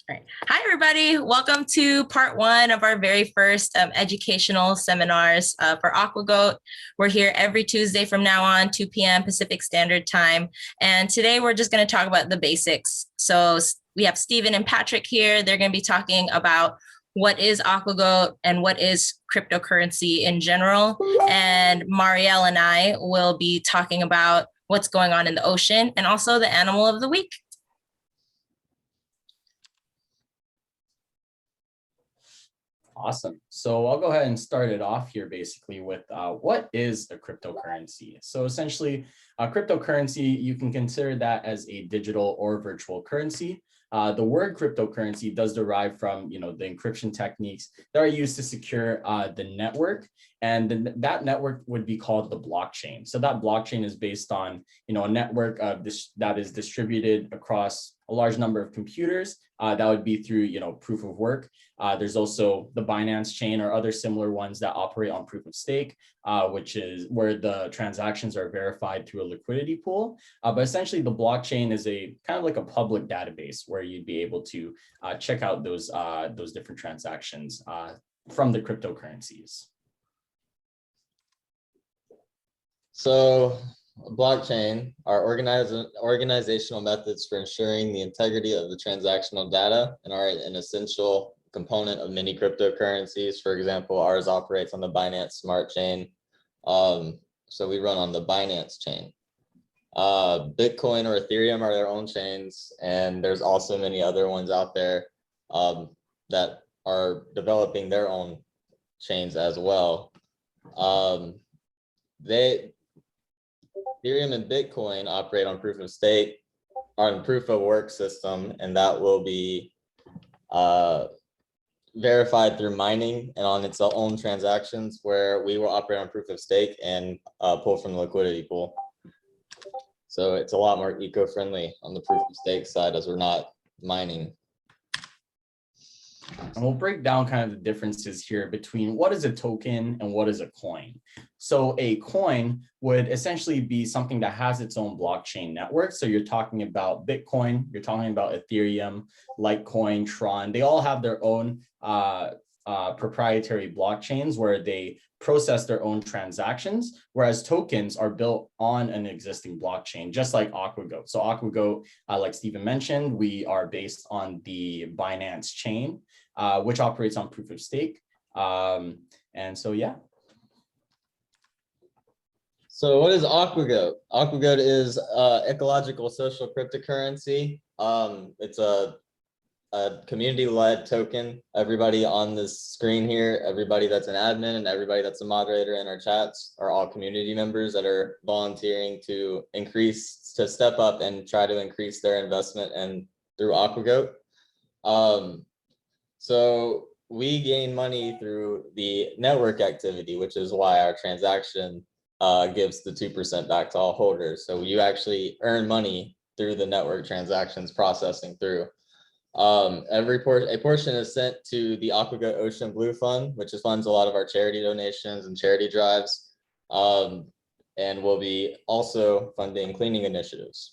All right. Hi, everybody. Welcome to part one of our very first educational seminars for AquaGoat. We're here every Tuesday from now on, 2 p.m. Pacific Standard Time. And today we're just going to talk about the basics. So we have Stephen and Patrick here. They're going to be talking about what is AquaGoat and what is cryptocurrency in general. And Marielle and I will be talking about what's going on in the ocean and also the animal of the week. Awesome. So I'll go ahead and start it off here basically with what is a cryptocurrency? So essentially, cryptocurrency, you can consider that as a digital or virtual currency. The word cryptocurrency does derive from, the encryption techniques that are used to secure the network. And that network would be called the blockchain. So that blockchain is based on, a network that is distributed across a large number of computers. That would be through, proof of work. There's also the Binance chain or other similar ones that operate on proof of stake, which is where the transactions are verified through a liquidity pool. But essentially, the blockchain is a kind of like a public database where you'd be able to check out those different transactions from the cryptocurrencies. So blockchain are organizational methods for ensuring the integrity of the transactional data and are an essential component of many cryptocurrencies. For example, ours operates on the Binance Smart Chain. So we run on the Binance chain. Bitcoin or Ethereum are their own chains, and there's also many other ones out there that are developing their own chains as well. Ethereum and Bitcoin operate on proof of stake, on proof of work system, and that will be verified through mining and on its own transactions, where we will operate on proof of stake and pull from the liquidity pool. So it's a lot more eco-friendly on the proof of stake side, as we're not mining. And we'll break down kind of the differences here between what is a token and what is a coin. So a coin would essentially be something that has its own blockchain network. So you're talking about Bitcoin, you're talking about Ethereum, Litecoin, Tron. They all have their own proprietary blockchains where they process their own transactions, whereas tokens are built on an existing blockchain, just like AquaGoat. So AquaGoat, like Stephen mentioned, we are based on the Binance chain, which operates on proof of stake. And so, yeah. So what is AquaGoat? AquaGoat is ecological social cryptocurrency. It's a community-led token. Everybody on this screen here, everybody that's an admin and everybody that's a moderator in our chats are all community members that are volunteering to step up and try to increase their investment and through AquaGoat. So we gain money through the network activity, which is why our transaction gives the 2% back to all holders. So you actually earn money through the network transactions processing through. A portion is sent to the AquaGoat Ocean Blue Fund, which funds a lot of our charity donations and charity drives, and will be also funding cleaning initiatives.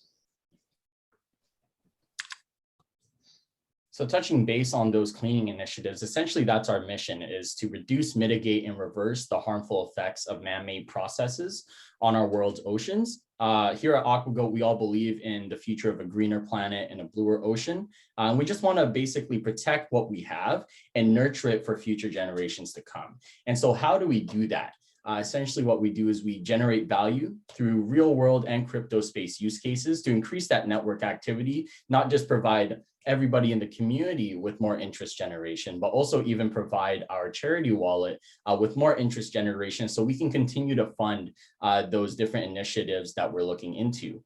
So touching base on those cleaning initiatives, essentially that's our mission, is to reduce, mitigate, and reverse the harmful effects of man-made processes on our world's oceans. Here at AquaGoat, we all believe in the future of a greener planet and a bluer ocean. We just want to basically protect what we have and nurture it for future generations to come. And so how do we do that? Essentially, what we do is we generate value through real world and crypto space use cases to increase that network activity, not just provide everybody in the community with more interest generation, but also even provide our charity wallet with more interest generation so we can continue to fund those different initiatives that we're looking into.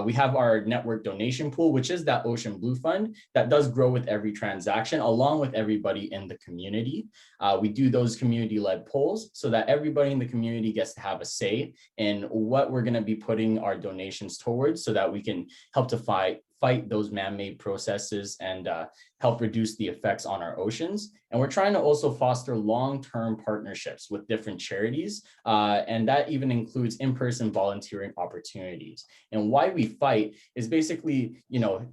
We have our network donation pool, which is that Ocean Blue Fund that does grow with every transaction, along with everybody in the community. We do those community-led polls so that everybody in the community gets to have a say in what we're going to be putting our donations towards so that we can help to fight fight those man-made processes and help reduce the effects on our oceans. And we're trying to also foster long-term partnerships with different charities. And that even includes in-person volunteering opportunities. And why we fight is basically,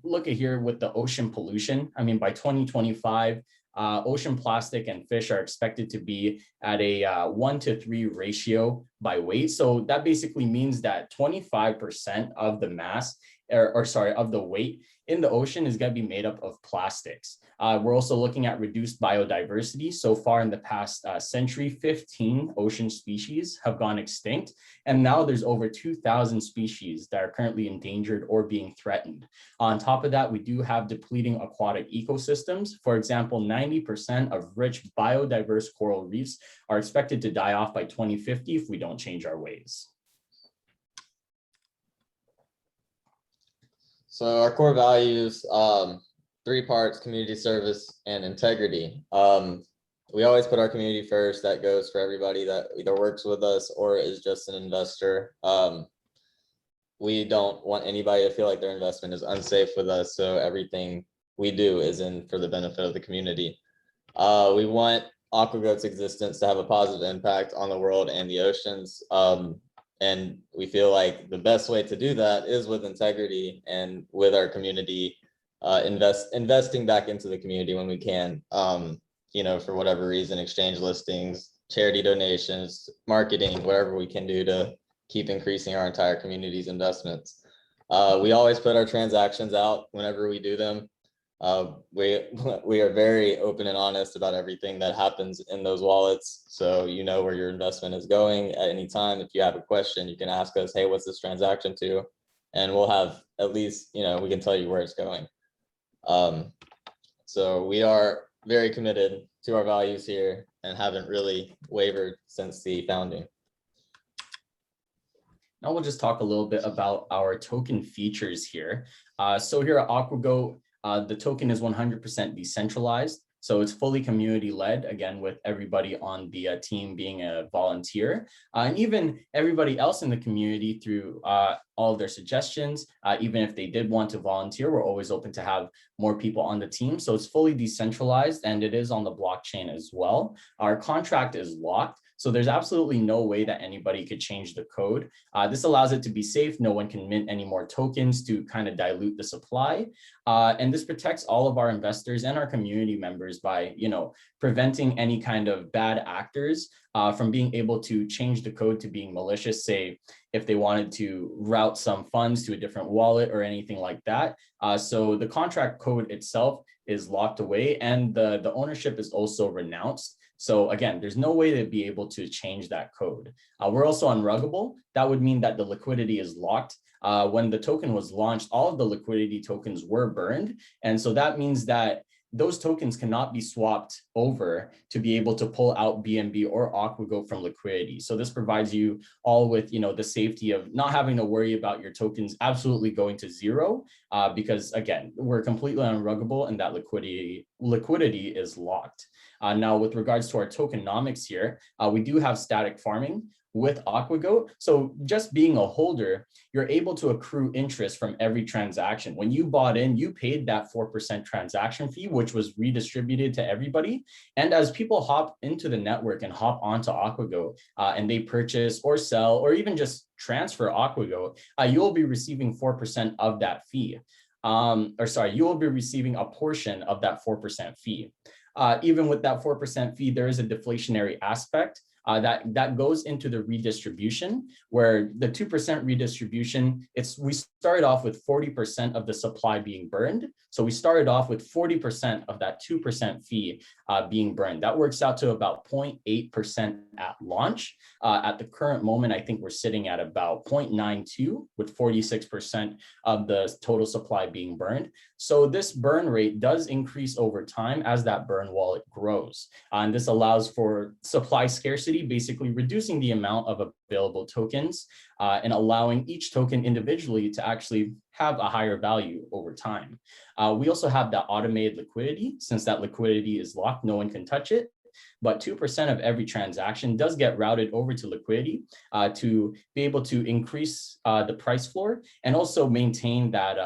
look at here with the ocean pollution. I mean, by 2025, ocean plastic and fish are expected to be at a 1-to-3 ratio by weight. So that basically means that 25% of the mass, of the weight in the ocean is going to be made up of plastics. We're also looking at reduced biodiversity. So far in the past century, 15 ocean species have gone extinct. And now there's over 2,000 species that are currently endangered or being threatened. On top of that, we do have depleting aquatic ecosystems. For example, 90% of rich biodiverse coral reefs are expected to die off by 2050 if we don't change our ways. So our core values, 3 parts: community service and integrity. We always put our community first. That goes for everybody that either works with us or is just an investor. We don't want anybody to feel like their investment is unsafe with us. So everything we do is for the benefit of the community. We want AquaGoat's existence to have a positive impact on the world and the oceans. And we feel like the best way to do that is with integrity and with our community, investing back into the community when we can, for whatever reason, exchange listings, charity donations, marketing, whatever we can do to keep increasing our entire community's investments. We always put our transactions out whenever we do them. We are very open and honest about everything that happens in those wallets. So you know where your investment is going at any time. If you have a question, you can ask us, hey, what's this transaction to? And we'll have at least, we can tell you where it's going. So we are very committed to our values here and haven't really wavered since the founding. Now we'll just talk a little bit about our token features here. So here at AquaGoat, the token is 100% decentralized. So it's fully community-led, again, with everybody on the team being a volunteer. And even everybody else in the community through all of their suggestions, even if they did want to volunteer, we're always open to have more people on the team. So it's fully decentralized and it is on the blockchain as well. Our contract is locked. So there's absolutely no way that anybody could change the code. This allows it to be safe. No one can mint any more tokens to kind of dilute the supply. And this protects all of our investors and our community members by, preventing any kind of bad actors from being able to change the code to being malicious, say, if they wanted to route some funds to a different wallet or anything like that. So the contract code itself is locked away and the ownership is also renounced. So again, there's no way to be able to change that code. We're also unruggable. That would mean that the liquidity is locked. When the token was launched, all of the liquidity tokens were burned. And so that means that those tokens cannot be swapped over to be able to pull out BNB or AquaGoat from liquidity. So this provides you all with, the safety of not having to worry about your tokens absolutely going to zero, because again, we're completely unruggable and that liquidity is locked. Now, with regards to our tokenomics here, we do have static farming with AquaGoat. So just being a holder, you're able to accrue interest from every transaction. When you bought in, you paid that 4% transaction fee, which was redistributed to everybody. And as people hop into the network and hop onto AquaGoat and they purchase or sell or even just transfer AquaGoat, you will be receiving 4% of that fee. You will be receiving a portion of that 4% fee. Even with that 4% fee, there is a deflationary aspect that goes into the redistribution, where the 2% redistribution, we started off with 40% of the supply being burned. So we started off with 40% of that 2% fee being burned. That works out to about 0.8% at launch. At the current moment, I think we're sitting at about 0.92 with 46% of the total supply being burned. So this burn rate does increase over time as that burn wallet grows. And this allows for supply scarcity, basically reducing the amount of available tokens and allowing each token individually to actually have a higher value over time. We also have that automated liquidity. Since that liquidity is locked, no one can touch it. but 2% of every transaction does get routed over to liquidity to be able to increase the price floor and also maintain that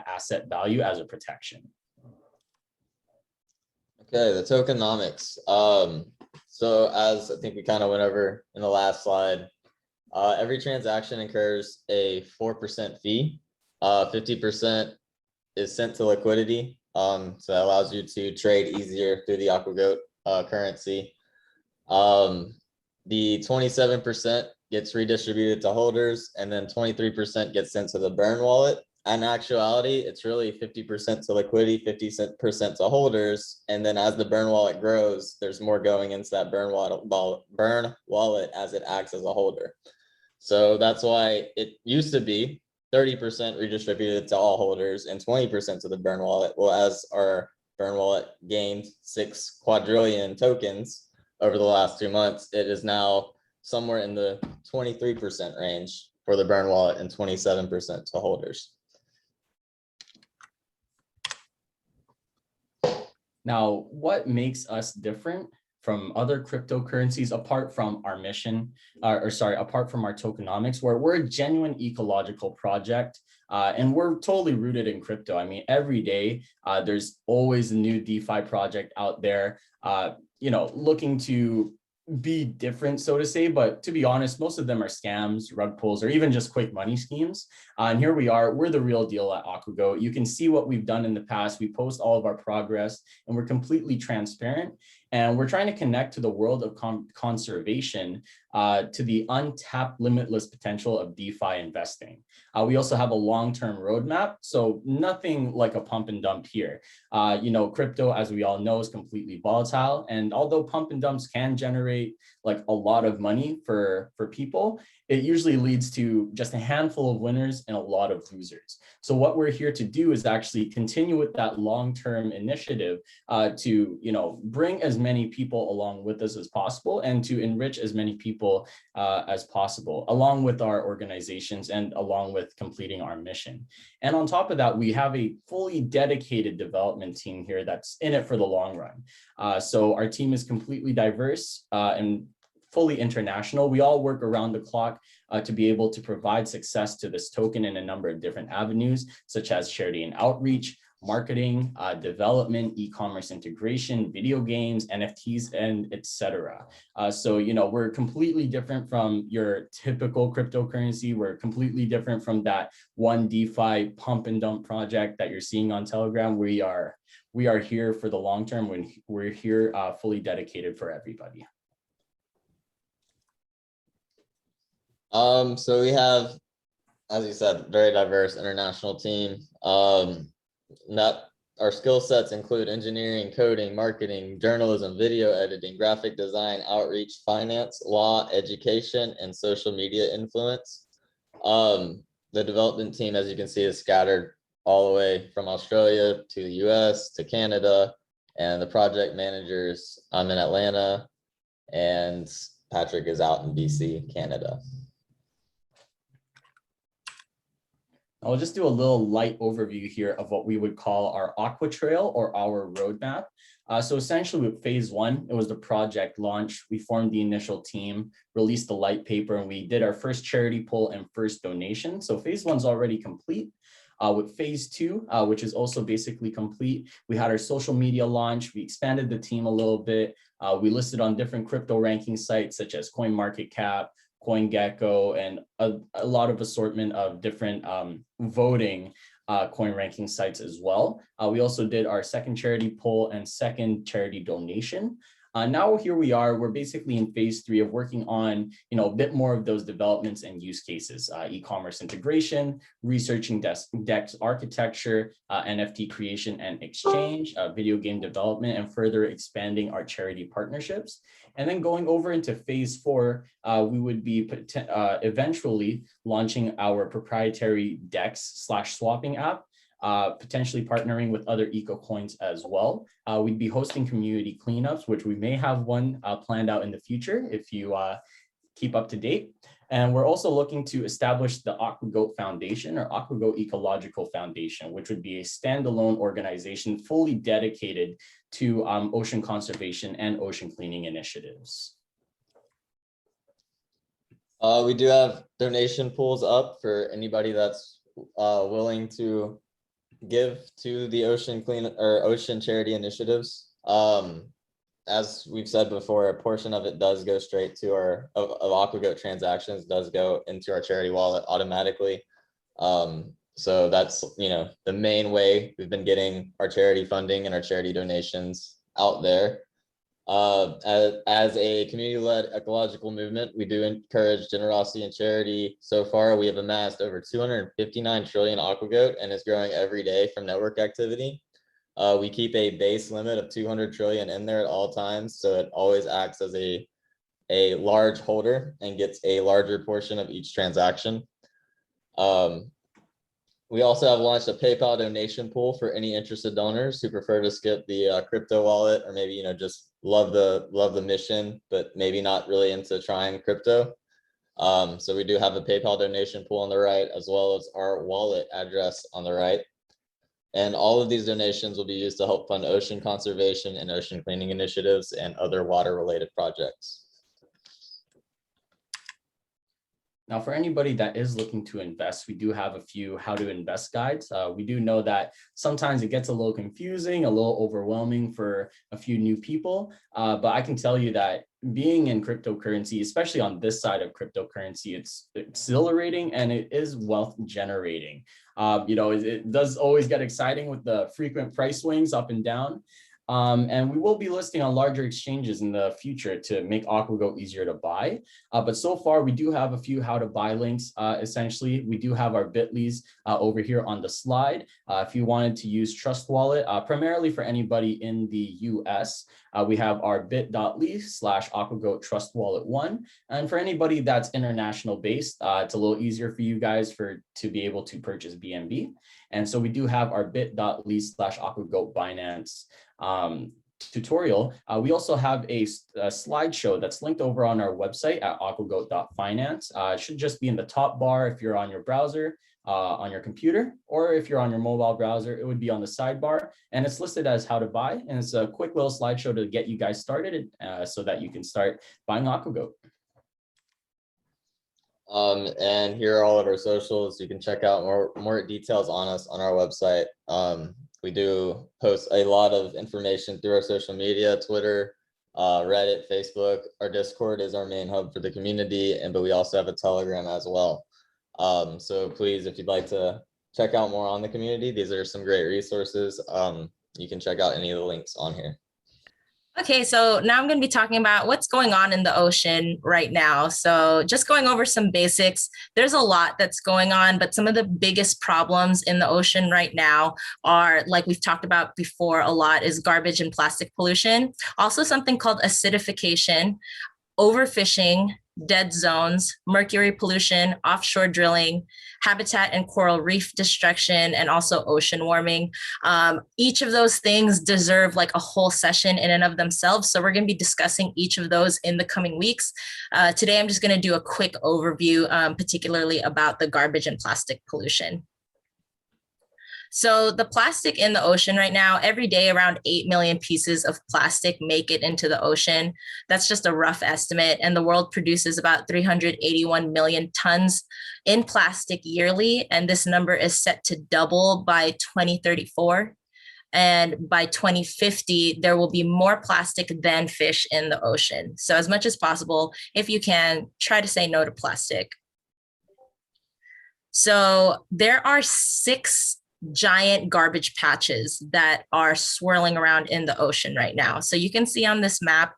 asset value as a protection. Okay, the tokenomics. So as I think we kind of went over in the last slide, every transaction incurs a 4% fee. 50% is sent to liquidity. So that allows you to trade easier through the AquaGoat currency. The 27% gets redistributed to holders, and then 23% gets sent to the burn wallet. In actuality, it's really 50% to liquidity, 50% to holders. And then as the burn wallet grows, there's more going into that burn wallet as it acts as a holder. So that's why it used to be 30% redistributed to all holders and 20% to the burn wallet. Well, as our burn wallet gained 6 quadrillion tokens over the last 2 months, it is now somewhere in the 23% range for the burn wallet and 27% to holders. Now, what makes us different from other cryptocurrencies apart from our mission, apart from our tokenomics, where we're a genuine ecological project and we're totally rooted in crypto. I mean, every day there's always a new DeFi project out there, looking to be different, so to say, but to be honest, most of them are scams, rug pulls, or even just quick money schemes. And here we are, we're the real deal at AquaGoat. You can see what we've done in the past. We post all of our progress and we're completely transparent. And we're trying to connect to the world of conservation, to the untapped limitless potential of DeFi investing. We also have a long-term roadmap, so nothing like a pump and dump here. Crypto, as we all know, is completely volatile. And although pump and dumps can generate like a lot of money for people, it usually leads to just a handful of winners and a lot of losers. So what we're here to do is actually continue with that long-term initiative to, bring as many people along with us as possible and to enrich as many people as possible, along with our organizations and along with completing our mission. And on top of that, we have a fully dedicated development team here that's in it for the long run. So our team is completely diverse and fully international. We all work around the clock to be able to provide success to this token in a number of different avenues, such as charity and outreach, marketing, development, e-commerce integration, video games, NFTs, and etc. So, we're completely different from your typical cryptocurrency. We're completely different from that one DeFi pump and dump project that you're seeing on Telegram. We are here for the long term. When we're here fully dedicated for everybody. So we have, as you said, very diverse international team. Our skill sets include engineering, coding, marketing, journalism, video editing, graphic design, outreach, finance, law, education, and social media influence. The development team, as you can see, is scattered all the way from Australia to the US to Canada, and the project managers, I'm in Atlanta, and Patrick is out in BC, Canada. I'll just do a little light overview here of what we would call our Aqua Trail or our roadmap. So essentially with phase 1, it was the project launch. We formed the initial team, released the light paper, and we did our first charity pull and first donation. So phase 1's already complete. With phase 2, which is also basically complete, we had our social media launch. We expanded the team a little bit. We listed on different crypto ranking sites such as CoinMarketCap, CoinGecko, and a lot of assortment of different voting coin ranking sites as well. We also did our second charity pull and second charity donation. Now here we are, we're basically in phase 3 of working on, a bit more of those developments and use cases, e-commerce integration, researching DEX architecture, NFT creation and exchange, video game development, and further expanding our charity partnerships. And then going over into phase 4, we would be eventually launching our proprietary DEX/swapping app, potentially partnering with other eco coins as well. We'd be hosting community cleanups, which we may have one planned out in the future if you keep up to date. And we're also looking to establish the AquaGoat Foundation or AquaGoat Ecological Foundation, which would be a standalone organization fully dedicated to ocean conservation and ocean cleaning initiatives. We do have donation pools up for anybody that's willing to give to the ocean charity initiatives. As we've said before, a portion of it does go straight to our of AquaGoat transactions does go into our charity wallet automatically. So that's, you know, the main way we've been getting our charity funding and our charity donations out there. As a community-led ecological movement, we do encourage generosity and charity. So far, we have amassed over 259 trillion AquaGoat, and it's growing every day from network activity. We keep a base limit of 200 trillion in there at all times, so it always acts as a large holder and gets a larger portion of each transaction. We also have launched a PayPal donation pool for any interested donors who prefer to skip the crypto wallet, or maybe, you know, just love the mission, but maybe not really into trying crypto. So we do have a PayPal donation pool on the right, as well as our wallet address on the right. And all of these donations will be used to help fund ocean conservation and ocean cleaning initiatives and other water-related projects. Now, for anybody that is looking to invest, we do have a few how to invest guides. We do know that sometimes it gets a little confusing, a little overwhelming for a few new people, but I can tell you that being in cryptocurrency, especially on this side of cryptocurrency, it's exhilarating and it is wealth generating. You know, it does always get exciting with the frequent price swings up and down. And we will be listing on larger exchanges in the future to make AquaGoat easier to buy. But so far, we do have a few how to buy links. Essentially, we do have our bit.lys over here on the slide. If you wanted to use Trust Wallet, primarily for anybody in the US, we have our bit.ly/AquaGoat Trust Wallet 1. And for anybody that's international based, it's a little easier for you guys to be able to purchase BNB. And so we do have our bit.ly/AquaGoat.Finance tutorial. We also have a slideshow that's linked over on our website at AquaGoat.Finance. It should just be in the top bar if you're on your browser, on your computer, or if you're on your mobile browser, it would be on the sidebar, and it's listed as how to buy. And it's a quick little slideshow to get you guys started so that you can start buying AquaGoat. And here are all of our socials. You can check out more details on us on our website. We do post a lot of information through our social media, Twitter, Reddit, Facebook. Our Discord is our main hub for the community, but we also have a Telegram as well. So please, if you'd like to check out more on the community, these are some great resources. You can check out any of the links on here. Okay, so now I'm going to be talking about what's going on in the ocean right now. So just going over some basics, there's a lot that's going on, but some of the biggest problems in the ocean right now are, like we've talked about before a lot, is garbage and plastic pollution. Also something called acidification, overfishing, dead zones, mercury pollution, offshore drilling, habitat and coral reef destruction, and also ocean warming. Each of those things deserve like a whole session in and of themselves. So we're going to be discussing each of those in the coming weeks. Today, I'm just going to do a quick overview, particularly about the garbage and plastic pollution. So the plastic in the ocean right now, every day around 8 million pieces of plastic make it into the ocean. That's just a rough estimate. And the world produces about 381 million tons in plastic yearly. And this number is set to double by 2034. And by 2050, there will be more plastic than fish in the ocean. So as much as possible, if you can, try to say no to plastic. So there are 6 giant garbage patches that are swirling around in the ocean right now. So you can see on this map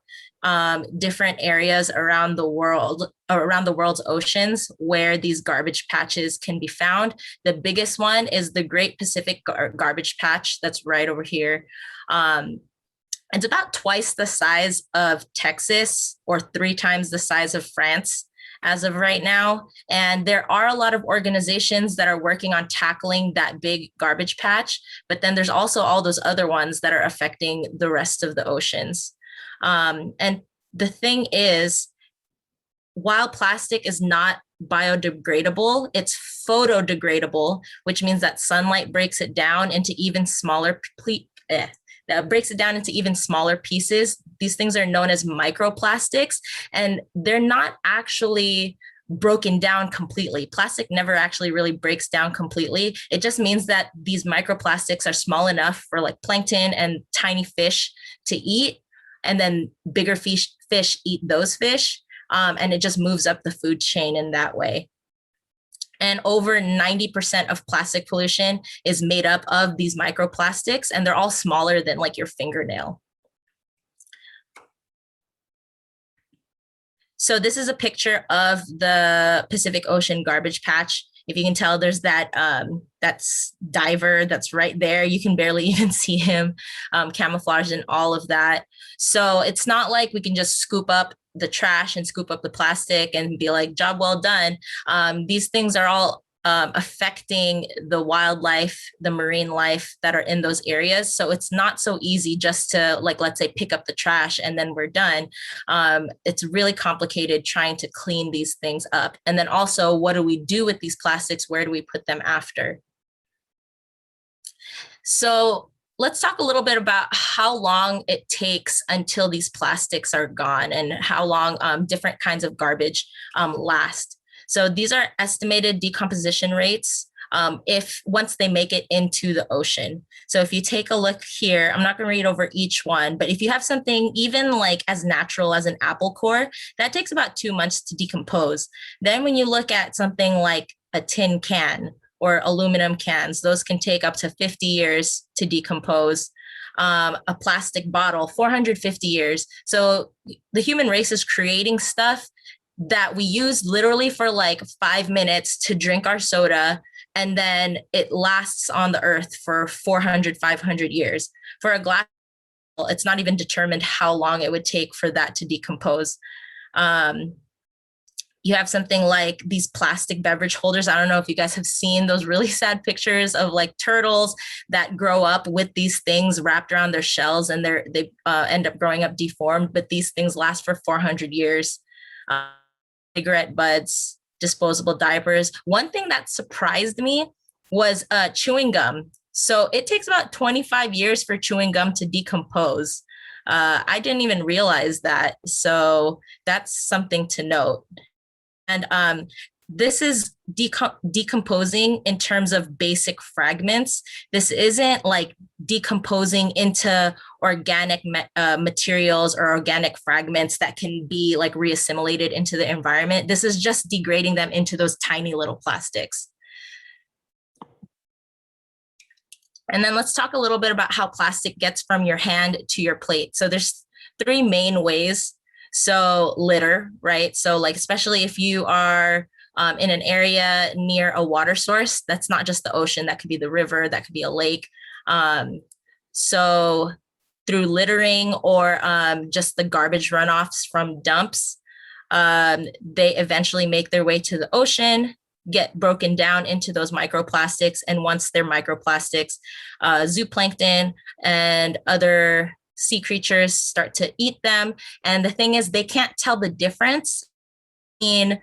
different areas around the world, around the world's oceans, where these garbage patches can be found. The biggest one is the Great Pacific Garbage Patch that's right over here. It's about twice the size of Texas or 3 times the size of France as of right now. And there are a lot of organizations that are working on tackling that big garbage patch, but then there's also all those other ones that are affecting the rest of the oceans. And the thing is, while plastic is not biodegradable, it's photodegradable, which means that sunlight breaks it down into even smaller pieces. These things are known as microplastics, and they're not actually broken down completely. Plastic never actually really breaks down completely. It just means that these microplastics are small enough for like plankton and tiny fish to eat, and then bigger fish eat those fish. And it just moves up the food chain in that way. And over 90% of plastic pollution is made up of these microplastics, and they're all smaller than like your fingernail. So this is a picture of the Pacific Ocean garbage patch. If you can tell, there's that that's diver that's right there. You can barely even see him, camouflaged in all of that. So it's not like we can just scoop up the trash and scoop up the plastic and be like, job well done. These things are all affecting the wildlife, the marine life that are in those areas. So it's not so easy just to, like, let's say, pick up the trash and then we're done. It's really complicated trying to clean these things up. And then also, what do we do with these plastics? Where do we put them after? So let's talk a little bit about how long it takes until these plastics are gone and how long different kinds of garbage last. So these are estimated decomposition rates if once they make it into the ocean. So if you take a look here, I'm not going to read over each one, but if you have something even like as natural as an apple core, that takes about 2 months to decompose. Then when you look at something like a tin can or aluminum cans, those can take up to 50 years to decompose. A plastic bottle, 450 years. So the human race is creating stuff that we use literally for like 5 minutes to drink our soda, and then it lasts on the earth for 400, 500 years. For a glass, it's not even determined how long it would take for that to decompose. You have something like these plastic beverage holders. I don't know if you guys have seen those really sad pictures of like turtles that grow up with these things wrapped around their shells, and they end up growing up deformed, but these things last for 400 years. Cigarette butts, disposable diapers. One thing that surprised me was chewing gum. So it takes about 25 years for chewing gum to decompose. I didn't even realize that. So that's something to note. And this is decomposing in terms of basic fragments. This isn't like decomposing into organic materials or organic fragments that can be like reassimilated into the environment. This is just degrading them into those tiny little plastics. And then let's talk a little bit about how plastic gets from your hand to your plate. So there's 3 main ways. So litter, right? So like, especially if you are in an area near a water source, that's not just the ocean, that could be the river, that could be a lake. So through littering or just the garbage runoffs from dumps, they eventually make their way to the ocean, get broken down into those microplastics. And once they're microplastics, zooplankton and other sea creatures start to eat them. And the thing is, they can't tell the difference in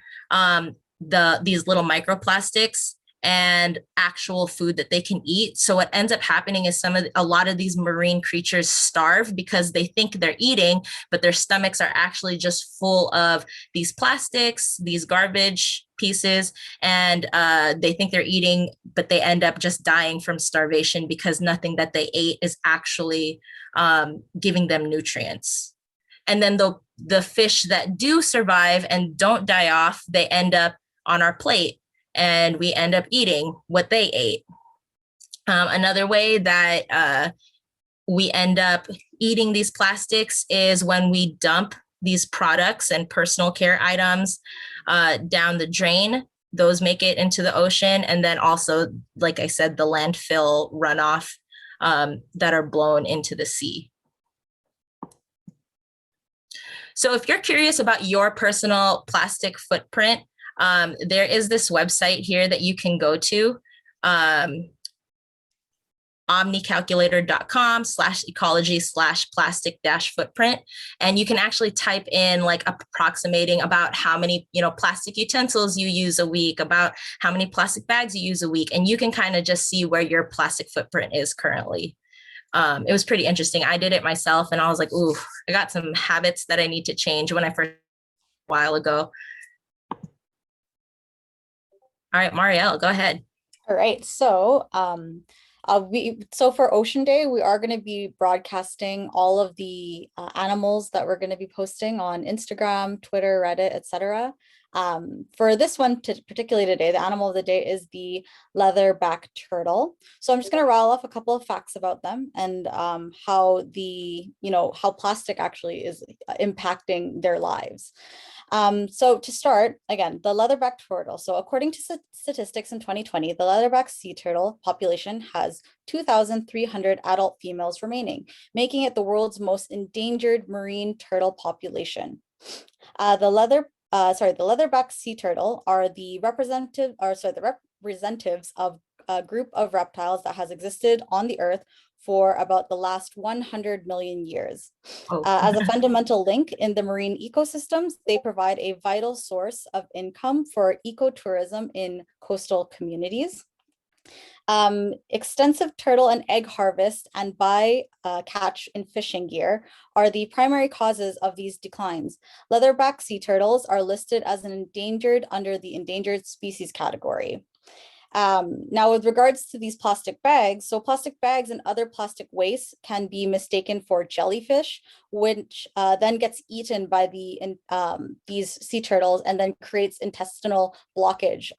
these little microplastics and actual food that they can eat. So what ends up happening is a lot of these marine creatures starve because they think they're eating, but their stomachs are actually just full of these plastics, these garbage pieces, and they think they're eating, but they end up just dying from starvation because nothing that they ate is actually giving them nutrients. And then the fish that do survive and don't die off, they end up on our plate, and we end up eating what they ate. Another way that we end up eating these plastics is when we dump these products and personal care items down the drain. Those make it into the ocean. And then also, like I said, the landfill runoff that are blown into the sea. So if you're curious about your personal plastic footprint, there is this website here that you can go to. omnicalculator.com/ecology/plastic-footprint. And you can actually type in like approximating about how many, plastic utensils you use a week, about how many plastic bags you use a week. And you can kind of just see where your plastic footprint is currently. It was pretty interesting. I did it myself and I was like, ooh, I got some habits that I need to change when I first, a while ago. All right, Marielle, go ahead. All right, so for Ocean Day, we are going to be broadcasting all of the animals that we're going to be posting on Instagram, Twitter, Reddit, etc. For this one, particularly today, the animal of the day is the leatherback turtle. So I'm just going to rattle off a couple of facts about them and how how plastic actually is impacting their lives. So to start, again, the leatherback turtle. So according to statistics in 2020, the leatherback sea turtle population has 2,300 adult females remaining, making it the world's most endangered marine turtle population. The leatherback sea turtle are the representatives of a group of reptiles that has existed on the earth for about the last 100 million years. As a fundamental link in the marine ecosystems, they provide a vital source of income for ecotourism in coastal communities. Extensive turtle and egg harvest and by-catch in fishing gear are the primary causes of these declines. Leatherback sea turtles are listed as an endangered under the endangered species category. Now, with regards to these plastic bags, so plastic bags and other plastic waste can be mistaken for jellyfish, which then gets eaten by these sea turtles and then creates intestinal blockage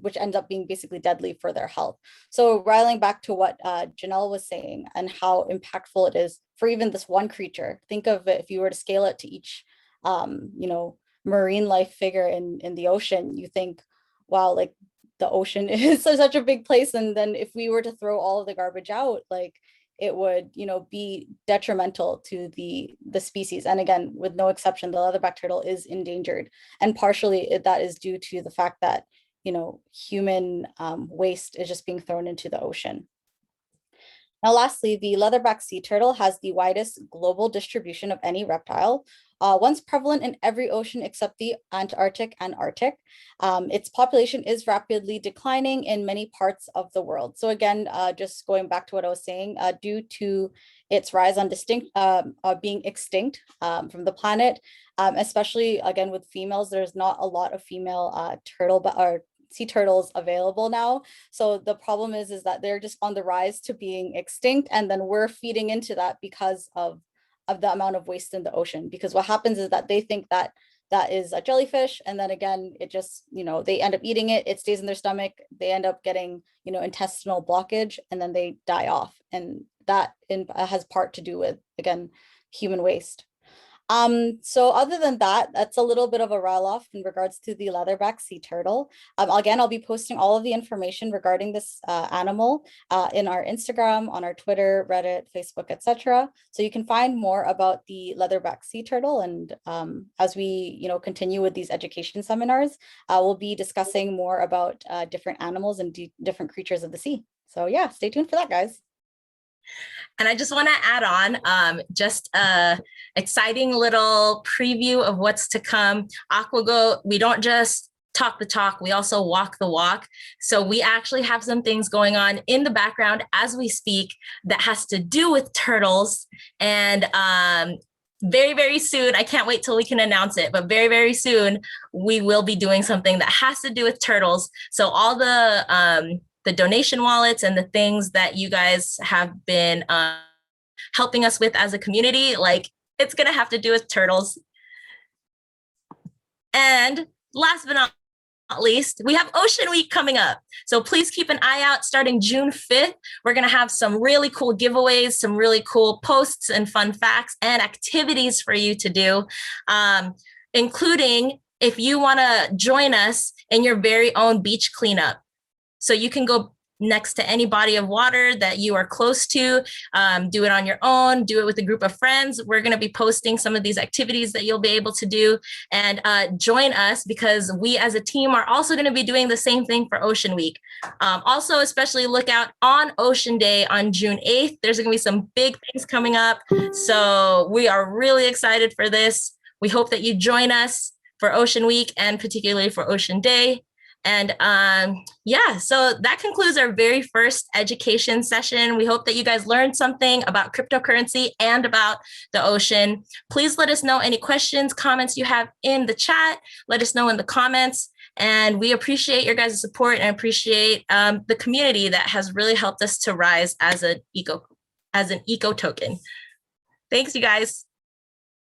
which ends up being basically deadly for their health. So riling back to what Janelle was saying and how impactful it is for even this one creature. Think of it, if you were to scale it to each, marine life figure in the ocean, you think, wow, like the ocean is such a big place. And then if we were to throw all of the garbage out, like it would, be detrimental to the species. And again, with no exception, the leatherback turtle is endangered. And partially that is due to the fact that, human waste is just being thrown into the ocean. Now, lastly, the leatherback sea turtle has the widest global distribution of any reptile. Once prevalent in every ocean except the Antarctic and Arctic. Its population is rapidly declining in many parts of the world. So again, just going back to what I was saying, due to its rise on being extinct from the planet, especially again with females, there's not a lot of female sea turtles available now. So the problem is that they're just on the rise to being extinct, and then we're feeding into that because of the amount of waste in the ocean. Because what happens is that they think that is a jellyfish, and then again, it just, they end up eating it, it stays in their stomach, they end up getting, intestinal blockage, and then they die off. And that has part to do with, again, human waste. So other than that, that's a little bit of a roll-off in regards to the leatherback sea turtle. Again, I'll be posting all of the information regarding this animal in our Instagram, on our Twitter, Reddit, Facebook, etc. So you can find more about the leatherback sea turtle. And as we continue with these education seminars, we'll be discussing more about different animals and different creatures of the sea. So yeah, stay tuned for that, guys. And I just want to add on just a exciting little preview of what's to come. AquaGoat, we don't just talk the talk, we also walk the walk. So we actually have some things going on in the background as we speak that has to do with turtles. And very, very soon, I can't wait till we can announce it, but very, very soon, we will be doing something that has to do with turtles. So all the donation wallets and the things that you guys have been helping us with as a community, like it's going to have to do with turtles. And last but not least, we have Ocean Week coming up. So please keep an eye out. Starting June 5th, we're going to have some really cool giveaways, some really cool posts and fun facts and activities for you to do, including if you want to join us in your very own beach cleanup. So you can go next to any body of water that you are close to. Do it on your own, do it with a group of friends. We're going to be posting some of these activities that you'll be able to do, and join us because we as a team are also going to be doing the same thing for Ocean Week. Also, especially look out on Ocean Day on June 8th. There's going to be some big things coming up. So we are really excited for this. We hope that you join us for Ocean Week and particularly for Ocean Day. And yeah, so that concludes our very first education session. We hope that you guys learned something about cryptocurrency and about the ocean. Please let us know any questions, comments you have in the chat. Let us know in the comments. And we appreciate your guys' support and appreciate the community that has really helped us to rise as an eco token. Thanks, you guys.